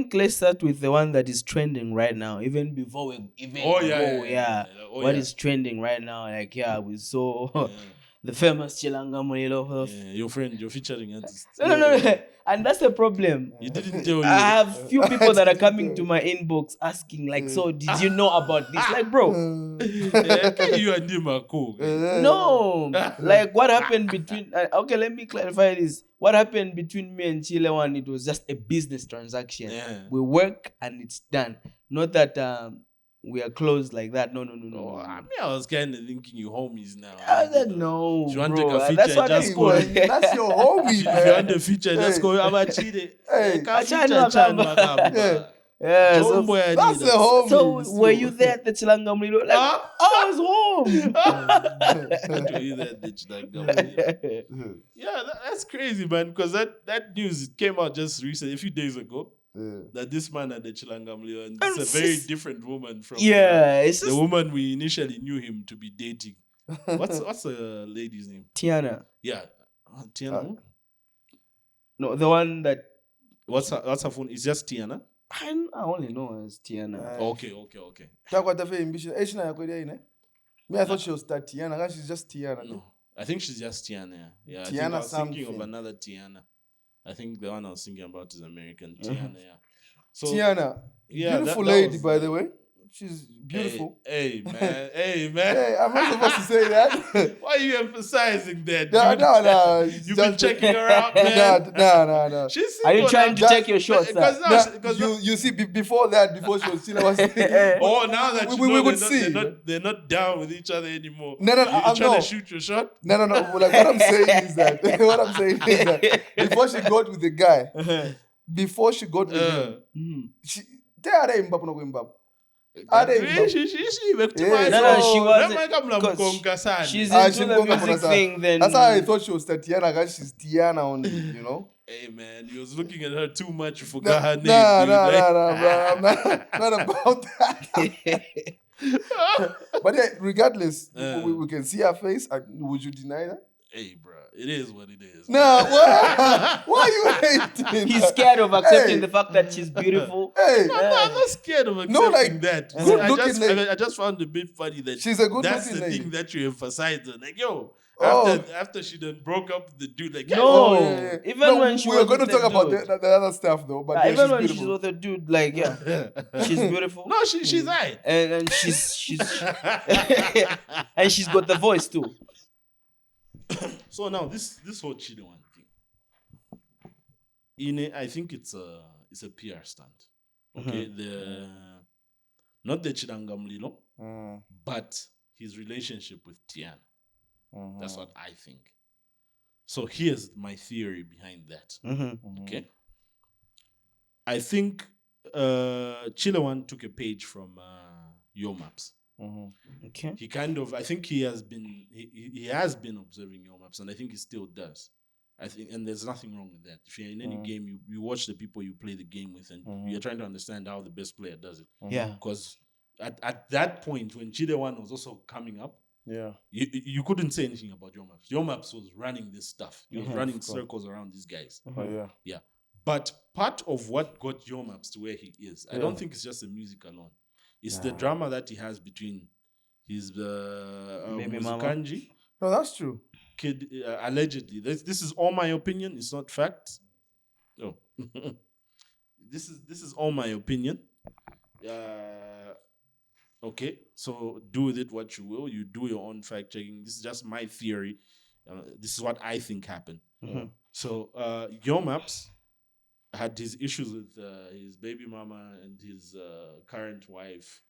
think let's start with the one that is trending right now. Even before we what is trending right now? Like we saw the famous Chilanga Mulilo. Yeah, your friend, you're featuring artist. No. And that's the problem. He didn't tell you. I have few people that are coming to my inbox asking, like, so did you know about this? Like, bro. You and him are cool. No. Like, what happened between... okay, let me clarify this. What happened between me and Chile One, it was just a business transaction. Yeah. We work and it's done. Not that we are close like that. No. I mean, I was kind of thinking you homies now. I said no, if you want to bro. take a feature, That's what just I go. That's your homie, man. If you want the feature, just go. I'm a Chile. Yeah, so that's the homie. So were you there at the Chilanga Mulilo? Like, I was home. Yeah, that's crazy, man. Because that news came out just recently, a few days ago. That this man had the Chilangamlio, and it's a very different woman from the woman we initially knew him to be dating. What's the lady's name? Tiana. Yeah, Tiana. No, the one that. What's her phone? It's just Tiana. I only know her as Tiana. Okay. Me, I thought she was Tiana. She's just Tiana. No, I think she's just Tiana. Yeah, Tiana, I was thinking of another Tiana. I think the one I was thinking about is American. Tiana, yeah. So, Tiana. Beautiful lady, by the way. She's beautiful. Hey, man. Hey, I'm not supposed to say that. Why are you emphasizing that? No. You've been checking her out, man. No. Are you trying to take your shots? You see, before she was still now that we would see. They're not down with each other anymore. No. You're trying to shoot your shot? No. Like, what I'm saying is that before she got with the guy, before she got with him, she She wasn't. She's into the music thing. Then that's how I thought she was Tiana. Guys, she's Tiana only. You know. Hey man, you was looking at her too much. You forgot her name. No, I'm not about that. But yeah, regardless, we can see her face. Would you deny that? Hey, bro, it is what it is. No, why are you hating? He's scared of accepting the fact that she's beautiful. Hey, I'm not scared of accepting that. I just found it a bit funny that she's a good that's the lady. thing that you emphasized on. Like, after she done broke up with the dude, like, even when she we're going to talk about the other stuff though. But even when she's with a dude, like, she's beautiful. No, she's right, and she's and she's got the voice too. So now this whole Chile One thing, I think it's a PR stunt. Okay, not the Chilangamlilo, but his relationship with Tiana. That's what I think. So here's my theory behind that. Okay, I think Chile One took a page from Your Maps. Okay. He kind of, I think he has been observing Your Maps, and I think he still does. I think, and there's nothing wrong with that. If you're in any game, you watch the people you play the game with, and you're trying to understand how the best player does it. Yeah. Because at that point, when Chile One was also coming up, you couldn't say anything about Your Maps. Your Maps was running this stuff. He was running circles around these guys. Yeah. But part of what got Your Maps to where he is, I don't think it's just the music alone. It's the drama that he has between his Kanji. No, that's true. Kid, allegedly. This is all my opinion. It's not fact. No. This is all my opinion. Okay, so do with it what you will. You do your own fact checking. This is just my theory. This is what I think happened. So Your Maps had his issues with his baby mama and his current wife.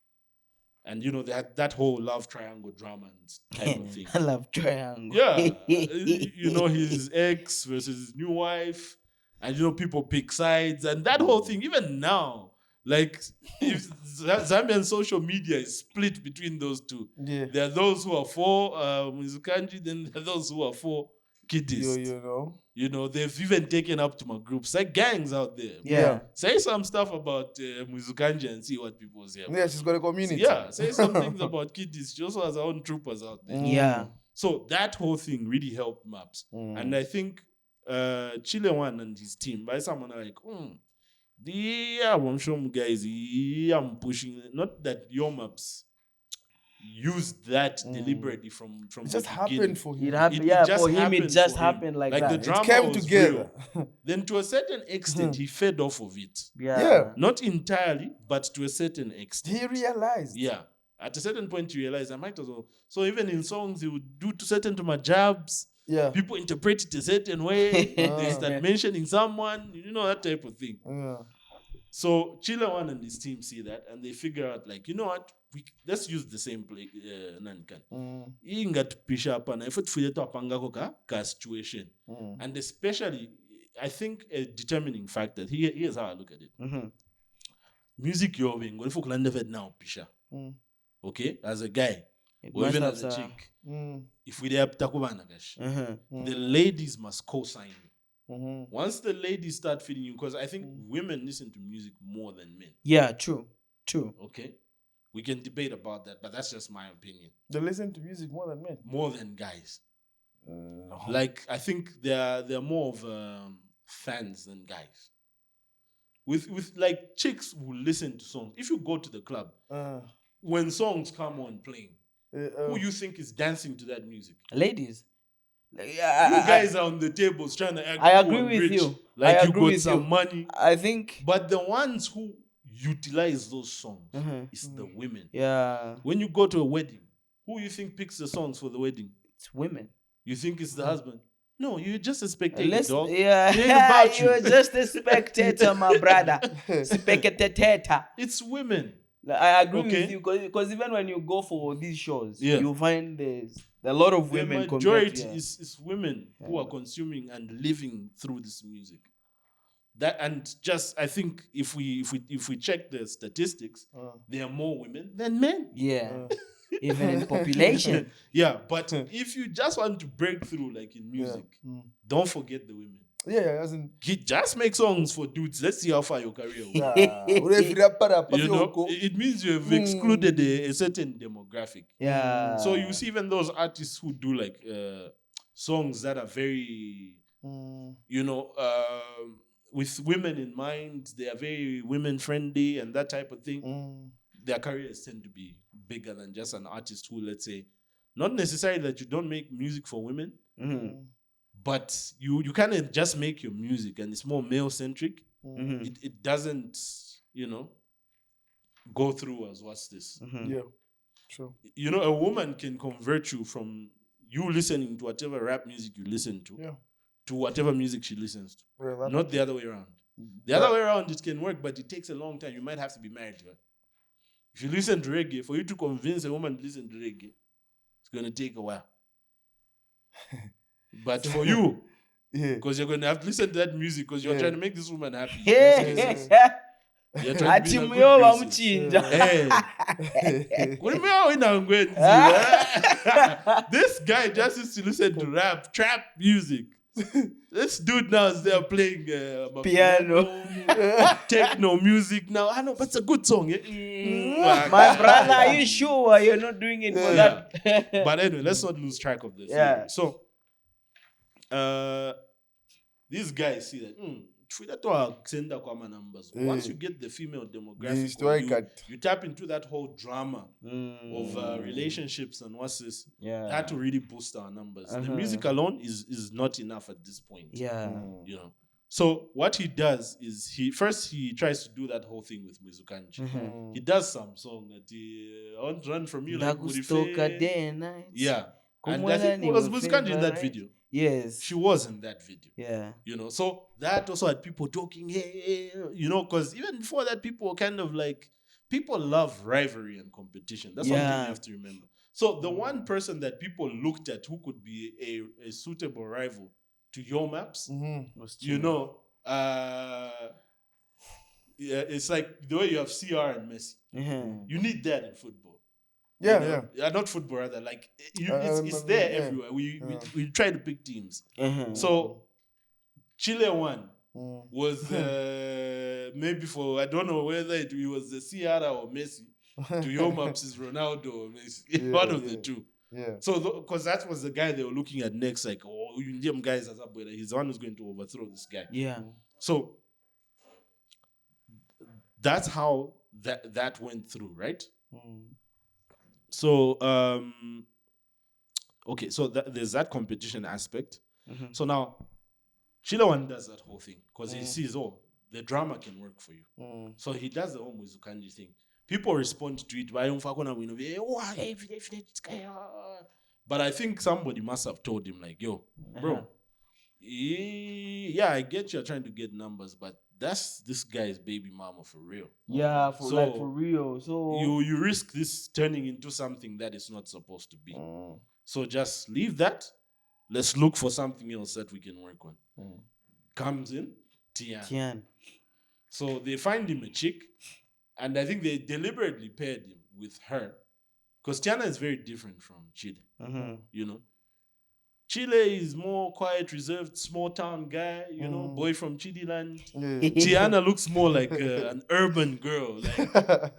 And, they had that whole love triangle drama and type of thing. Love triangle. Yeah. His ex versus his new wife. And, people pick sides. And that whole thing, even now, like, if Zambian social media is split between those two. Yeah. There are those who are for Mizukanji, then there are those who are for kiddies. They've even taken up to my groups, like gangs out there. Yeah. Say some stuff about Mizukanji and see what people say. Yeah, she's got a community. Yeah, say some things about kiddies. She also has her own troopers out there. Yeah. So that whole thing really helped Maps. And I think Chile One and his team, by someone like, Yeah, I'm sure guys, yeah, I'm pushing. Not that Yo Maps used that deliberately from It the just beginning. happened for him. It happened. It just For him, it happened just for him. happened like the that. It drama came was together. real. Then to a certain extent, he fed off of it. Yeah. Not entirely, but to a certain extent. He realized. Yeah. At a certain point, you realize I might as well. So even in songs, he would do to certain to my jabs. Yeah. People interpret it a certain way. They start mentioning someone, that type of thing. Yeah. So Chile One and his team see that, and they figure out, like, you know what? Let's use the same play. Ingatpisha hapana if tufuleto apangako ka situation. And especially, I think a determining factor. Here's how I look at it. Music you're being when folk land now pisha. Okay, as a guy, or even as a chick, if we have takubana gash, the ladies must co-sign you. Once the ladies start feeling you, because I think women listen to music more than men. Yeah, true. Okay, we can debate about that, but that's just my opinion. They listen to music more than men. More than guys. Like, I think they're more of fans than guys. With like chicks will listen to songs. If you go to the club, when songs come on playing, who you think is dancing to that music? Ladies. You guys are on the tables trying to act. I agree with rich, you. Like I you agree got with some you. money. I think. But the ones who utilize those songs is the women. Yeah. When you go to a wedding, who you think picks the songs for the wedding? It's women. You think it's the husband? No, you're just a spectator, dog. Yeah, it ain't about you. You're just a spectator, my brother. Spectator. It's women. I agree with you because even when you go for these shows, you find there's a lot of women. The majority is women who are consuming and living through this music. That, and just, I think if we check the statistics, there are more women than men. Yeah. Even in population. Yeah, but if you just want to break through, like in music, don't forget the women. Yeah, just make songs for dudes. Let's see how far your career will. It means you have excluded a certain demographic. Yeah. So you see even those artists who do like songs that are very, with women in mind, they are very women friendly and that type of thing. Their careers tend to be bigger than just an artist who, let's say, not necessarily that you don't make music for women, but you kind of just make your music and it's more male centric. It doesn't, go through as what's this. Yeah, sure. A woman can convert you from you listening to whatever rap music you listen to to whatever music she listens to. Not the other way around. The other way around, it can work, but it takes a long time. You might have to be married to her. If you listen to reggae, for you to convince a woman to listen to reggae, it's going to take a while. But for you, because you're going to have to listen to that music because you're trying to make this woman happy. You're trying to be in a good this guy just used to listen to trap music. This dude now is there playing piano, techno music now. I know, but it's a good song. My brother, are you sure you're not doing it for that? But anyway, let's not lose track of this. Yeah. So, these guys see that. Once you get the female demographic, you tap into that whole drama of relationships and what's this. That to really boost our numbers. The music alone is not enough at this point. Yeah. So what he does is he tries to do that whole thing with Mizukanji. He does some song that I want to run from you like day and night. Yeah. And I think was Mizukanji in that video. Yes. She was in that video. Yeah. So that also had people joking, hey, because even before that, people were kind of like, people love rivalry and competition. That's something you have to remember. So the one person that people looked at who could be a suitable rival to Yo Maps, it's like the way you have CR and Messi. You need that in football. Yeah. Not football, rather. Like it's there everywhere. We try to pick teams. So Chile One was maybe for, I don't know whether it was the Ciara or Messi to Yo Maps is Ronaldo or Messi. One of the two. Yeah. So because that was the guy they were looking at next, like, Indian guys as a brother. He's the one who's going to overthrow this guy. Yeah. So that's how that went through, right? So okay, so there's that competition aspect. So now Chile One does that whole thing because he sees, the drama can work for you. So he does the whole Muzukanji thing. People respond to it. But I think somebody must have told him, like, yo, bro, yeah, I get you're trying to get numbers, but that's this guy's baby mama for real. Yeah, for real. So you risk this turning into something that is not supposed to be. So just leave that. Let's look for something else that we can work on. Comes in Tiana. So they find him a chick, and I think they deliberately paired him with her, because Tiana is very different from Chile. You know, Chile is more quiet, reserved, small town guy. You know, boy from Chile land. Tiana looks more like an urban girl, like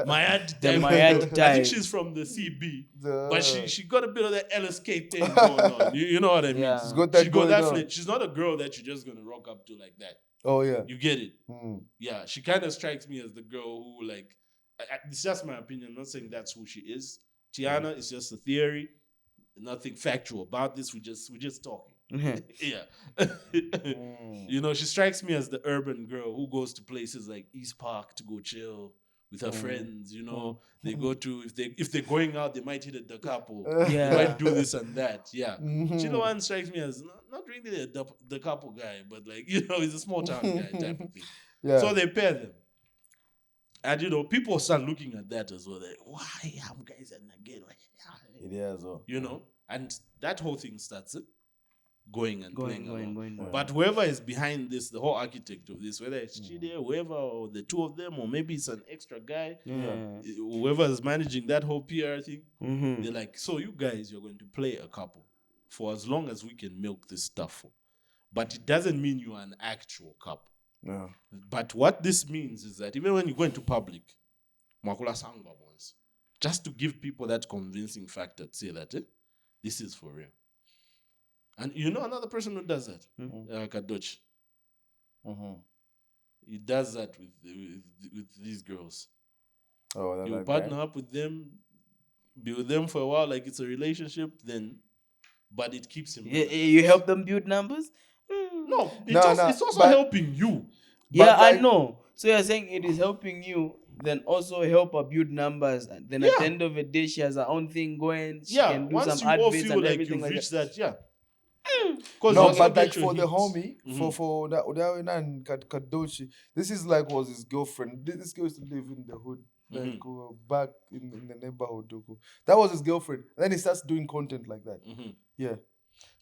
Mayad type. I think she's from the CB, but she got a bit of that LSK thing going on. You know what I mean? Yeah. She's got that She's not a girl that you're just gonna rock up to like that. Oh yeah, you get it. Yeah, she kind of strikes me as the girl who, like, it's just my opinion. I'm not saying that's who she is. Tiana is just a theory. Nothing factual about this. We're just talking. Yeah. You know, she strikes me as the urban girl who goes to places like East Park to go chill with her friends. You know, they go to, if they're going out, they might hit a couple. They might do this and that. Yeah. Chile One strikes me as not really the couple guy, but, like, you know, he's a small town guy type of thing. Yeah. So they pair them. And, you know, people start looking at that as well. Like, why am guys in again? It is, you know, and that whole thing starts going. Right. But whoever is behind this, the whole architect of this, whether it's Chide, whoever, or the two of them, or maybe it's an extra guy, whoever is managing that whole PR thing, they're like, so you guys, you're going to play a couple for as long as we can milk this stuff for. But it doesn't mean you are an actual couple. No. But what this means is that even when you go into public, Makula Sangwa ones, just to give people that convincing factor to say that this is for real. And you know another person who does that? Kadoch. He does that with these girls. Oh, you partner up with them, be with them for a while, like it's a relationship, then, but it keeps him. You help them build numbers? No, it's also helping you. Yeah, I know. So you're saying it is helping you, then also help her build numbers. And then at the end of the day, she has her own thing going. She can do once some you all adverts feel and like everything you've like reached that. that, No, but like for the homie, for that and Kadoshi, this is like was his girlfriend. This girl used to live in the hood, like back in the neighborhood. That was his girlfriend. And then he starts doing content like that. Yeah.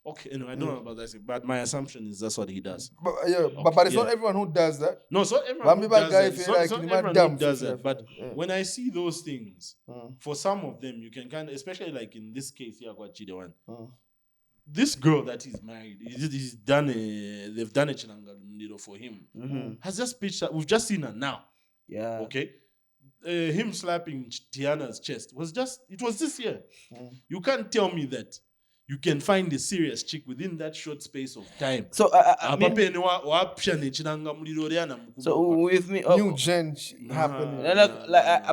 Okay, anyway, I don't know about that, but my assumption is that's what he does. But but it's not everyone who does that. No, it's not everyone who does that. It's not everyone who does that. But when I see those things, for some of them, you can kind of, especially like in this case here, Chile One. This girl that he's married, they've done a Chinanga for him. Has just pitched that. We've just seen her now. Yeah. Okay. Him slapping Tiana's chest was this year. You can't tell me that you can find a serious chick within that short space of time. So with me, new gen happening.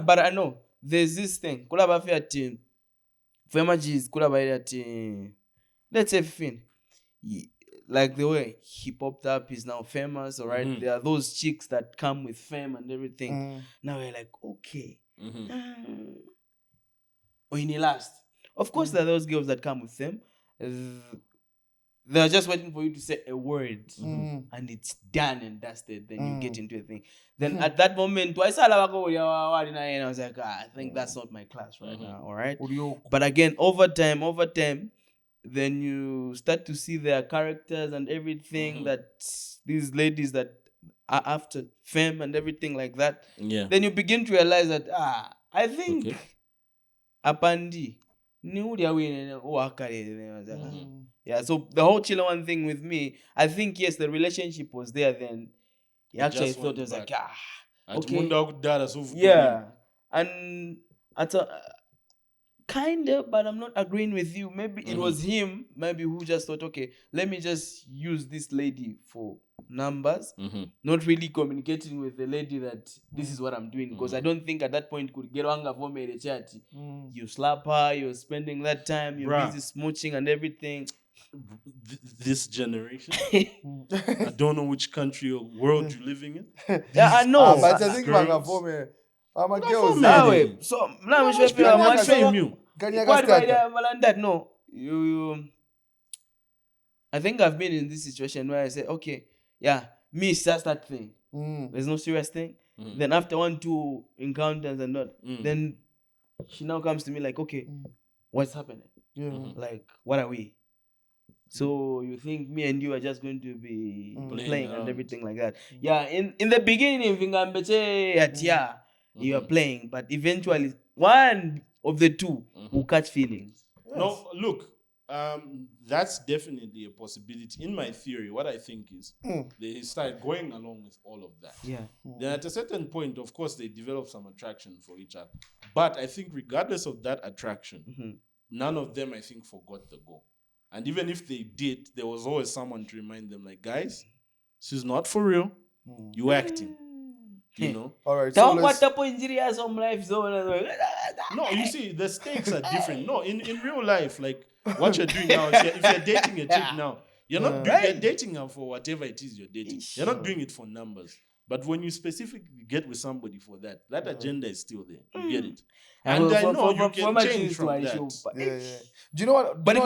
But I know there's this thing. Let's say Finn, like the way he popped up, he's now famous. All right, there are those chicks that come with fame and everything. Now we're like, okay, or in the last. Of course, there are those girls that come with them. They're just waiting for you to say a word, and it's done and dusted. Then you get into a thing. Then at that moment, I was like, I think that's not my class right now. All right. But again, over time, then you start to see their characters and everything that these ladies that are after fame and everything like that. Yeah. Then you begin to realize that I think Apandi. Yeah, so the whole Chile One thing with me, I think yes, the relationship was there then. He actually thought it was like, okay. Yeah. And kind of, but I'm not agreeing with you. Maybe it was him, maybe who just thought, okay, let me just use this lady for numbers, not really communicating with the lady that this is what I'm doing, because I don't think at that point could get wanga for me the chat. You slap her, you're spending that time, you're busy smooching and everything. This generation, I don't know which country or world you're living in. Yeah, I know. But I think wanga for me. I'm a girl. So now I'm no. You I think I've been in this situation where I say, okay, yeah, me starts that thing. There's no serious thing. Then after 1-2 encounters and not, then she now comes to me like, okay, what's happening? Like, what are we? So you think me and you are just going to be playing and everything like that? Yeah, in the beginning, you are playing, but eventually one of the two will catch feelings. Yes. No, look, that's definitely a possibility. In my theory, what I think is they start going along with all of that. Yeah. Then at a certain point, of course, they develop some attraction for each other. But I think regardless of that attraction, none of them, I think, forgot the goal. And even if they did, there was always someone to remind them, like, guys, this is not for real. You acting. You know? All right. So let's... No, you see, the stakes are different. No, in real life, like what you're doing now, if you're dating a chick now, you're not you're dating her for whatever it is you're dating. You're not doing it for numbers. But when you specifically get with somebody for that agenda is still there. You get it. And I know you can change from that. Yeah. Do you know what? Do you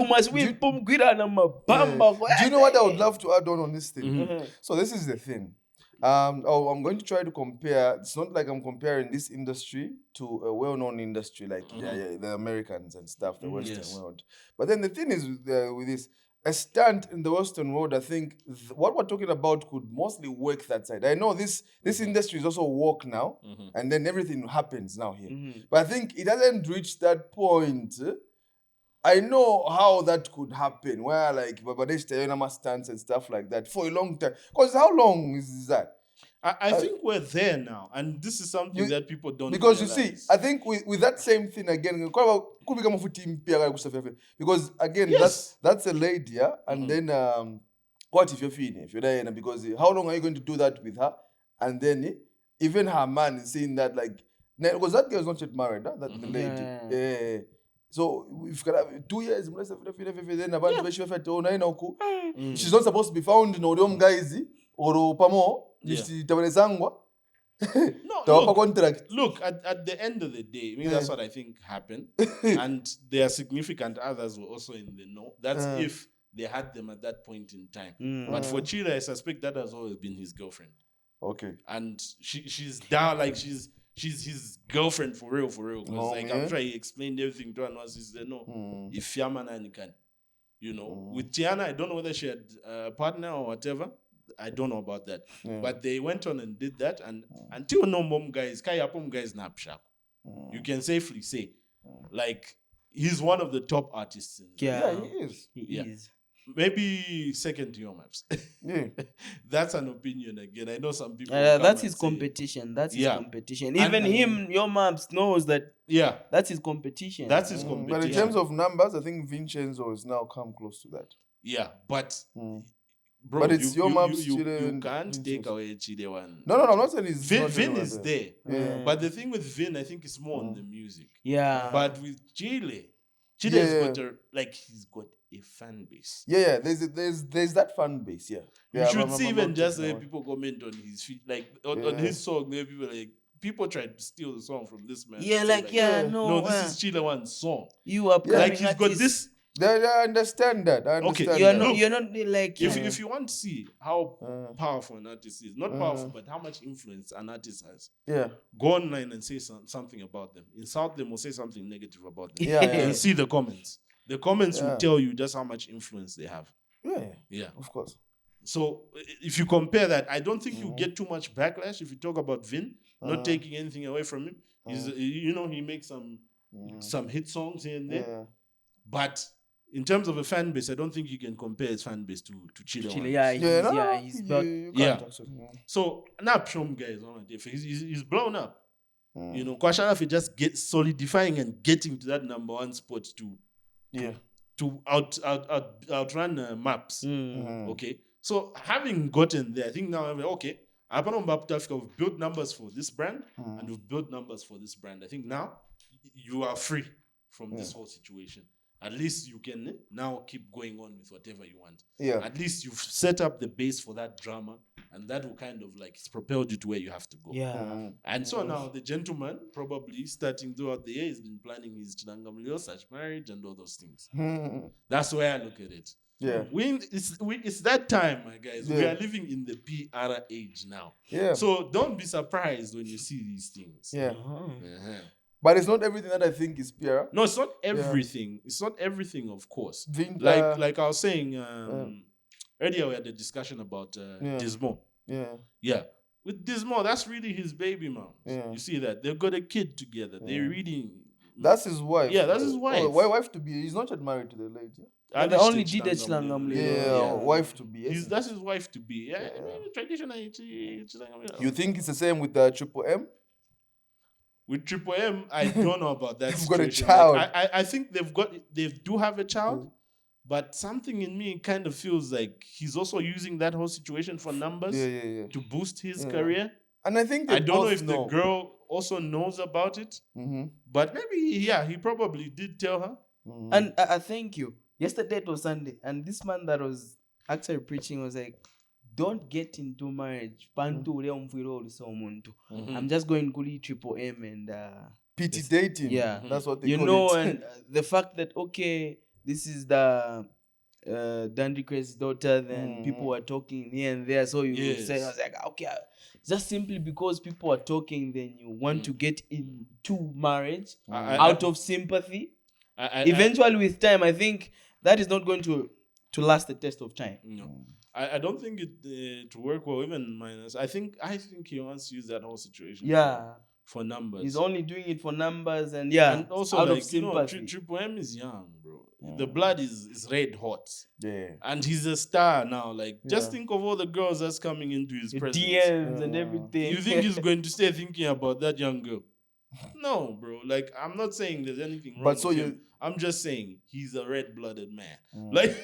know what I would love to add on this thing? So this is the thing. I'm going to try to compare. It's not like I'm comparing this industry to a well-known industry like the Americans and stuff, the Western world. But then the thing is with this, a stunt in the Western world, I think what we're talking about could mostly work that side. I know this industry is also woke now, and then everything happens now here. But I think it hasn't reached that point. I know how that could happen, where like Babadesh Tayanama stunts and stuff like that for a long time. Because how long is that? I think we're there now, and this is something that people don't because realize. You see, I think with that same thing again, because again, that's a lady, yeah? And then what if you're feeling? If you're there, because how long are you going to do that with her? And then even her man is saying that, like, because that girl is not yet married, huh? That the lady. Yeah. So if you have 2 years, then she's not supposed to be found in Odium guys or Pamo. No, look, at the end of the day, I mean, that's what I think happened. And their significant others were also in the know. That's if they had them at that point in time. But for Chile, I suspect that has always been his girlfriend. Okay. And she's down, like she's his girlfriend for real. Because I'm sure he explained everything to her once. He said, no, if Yamana and can. You know, with Tiana, I don't know whether she had a partner or whatever. I don't know about that. But they went on and did that. And until no mom guys, Kayapom guys napshak. You can safely say, like, he's one of the top artists. Yeah, he is. He is. Maybe second to your maps. That's an opinion again. I know some people. That's his competition. That's his competition. Even him, your maps knows that. Yeah, that's his competition. That's his competition. But in terms of numbers, I think Vincenzo has now come close to that. Yeah, but. Bro, but it's your maps. You can't take away Chile One. No, I'm not saying it's Vin is there. But the thing with Vin, I think, is more on the music. Yeah. But with Chile's got he's got a fan base. Yeah. There's that fan base. Yeah. You should see even just the way people comment on his feet, like on his song. There people like people tried to steal the song from this man. Yeah, no, this is Chile One's song. You are like he's got this. I understand that. You're not like if you want to see how powerful an artist is, not powerful, but how much influence an artist has. Yeah. Go online and say something about them. Insult them or say something negative about them. And see the comments. The comments will tell you just how much influence they have. Yeah. Of course. So if you compare that, I don't think you get too much backlash if you talk about Vin, not taking anything away from him. He's he makes some hit songs here and there. But in terms of a fan base, I don't think you can compare his fan base to Chile. He's So now Pshom guy is on a different. He's blown up. You know, Kwasharafi just gets solidifying and getting to that number one spot to outrun maps. Okay, So having gotten there, I think now, okay, we've built numbers for this brand and we've built numbers for this brand. I think now you are free from this whole situation. At least you can now keep going on with whatever you want. Yeah. At least you've set up the base for that drama, and that will kind of like it's propelled you to where you have to go. Yeah. And so now the gentleman, probably starting throughout the year, has been planning his Chilangamlio, such marriage and all those things. That's where I look at it. Yeah. It's that time, my guys. We are living in the PR age now. Yeah. So don't be surprised when you see these things. Yeah. But it's not everything that I think is PR. No, it's not everything. Yeah. It's not everything, of course. Like I was saying earlier, we had a discussion about Dismo. Yeah. Yeah. With Dismo, that's really his baby mom. Yeah. You see that? They've got a kid together. They're reading. That's his wife. Yeah, that's his wife. Oh, wife to be. He's not yet married to the lady. They only did a Chilangamlio. Yeah, wife to be. That's his wife to be. Yeah. I mean, traditionally, you think it's the same with the Triple M? With Triple M, I don't know about that. They've got a child. Like, I think they do have a child, but something in me kind of feels like he's also using that whole situation for numbers to boost his career. And I think I don't know if the girl also knows about it, but maybe he probably did tell her. And I thank you. Yesterday it was Sunday, and this man that was actually preaching was like, don't get into marriage. I'm just going to Triple M and PT dating. Yeah, that's what they call it. And the fact that this is the Dandy Crazy's daughter. Then people were talking here and there, so you say, I was like, okay, just simply because people are talking, then you want to get into marriage out of sympathy. Eventually, with time, I think that is not going to last the test of time. No. I don't think it to work well, even minus. I think he wants to use that whole situation for numbers. He's only doing it for numbers and also out of sympathy. Triple M is young, bro. The blood is red hot. Yeah. And he's a star now. Like, just think of all the girls that's coming into his presence. DMs and everything. You think he's going to stay thinking about that young girl? No, bro. Like, I'm not saying there's anything wrong with him. I'm just saying he's a red-blooded man. Like...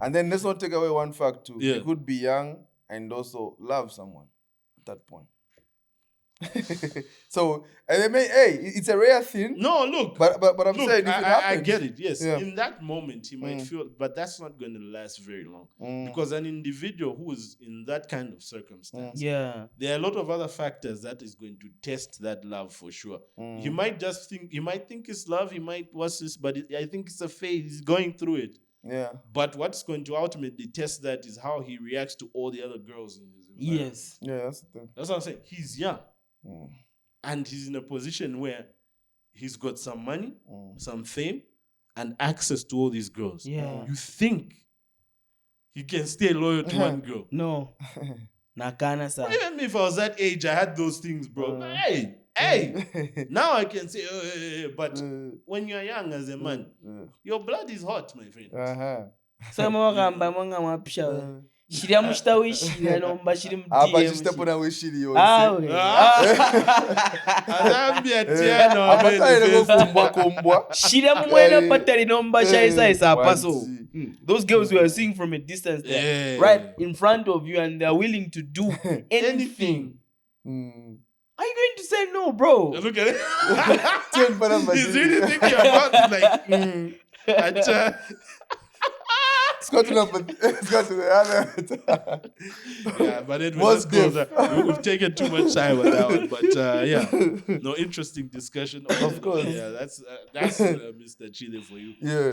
And then let's not take away one fact too. He could be young and also love someone at that point. So, it's a rare thing. No, look. But I'm saying if it happens, I get it. Yes, in that moment he might feel, but that's not going to last very long because an individual who is in that kind of circumstance, there are a lot of other factors that is going to test that love for sure. He might think it's love. He might but I think it's a phase. He's going through it. Yeah. But what's going to ultimately test that is how he reacts to all the other girls in his environment. Yes. Yeah, that's the thing. That's what I'm saying. He's young. And he's in a position where he's got some money, some fame, and access to all these girls. Yeah. You think he can stay loyal to one girl? No. Nakana sa. Even if I was that age, I had those things, bro. Hey, now I can say, but when you're young as a man, your blood is hot, my friend. So Shiria mushita wishiri nomba shiri mdiye stepona wishiri yo. Azambia Tiana. Abatale kumbwa kumbwa. Shiria mwena patali nomba shaisa isa paso. Those girls were seeing from a distance there, right in front of you, and they're willing to do anything. Are you going to say no, bro? Look at it. He's really thinking about it like, It's got to the other. Yeah, but it was closer. We've taken too much time on that one, but no, interesting discussion. Of course. Yeah, that's Mr. Chile for you. Yeah.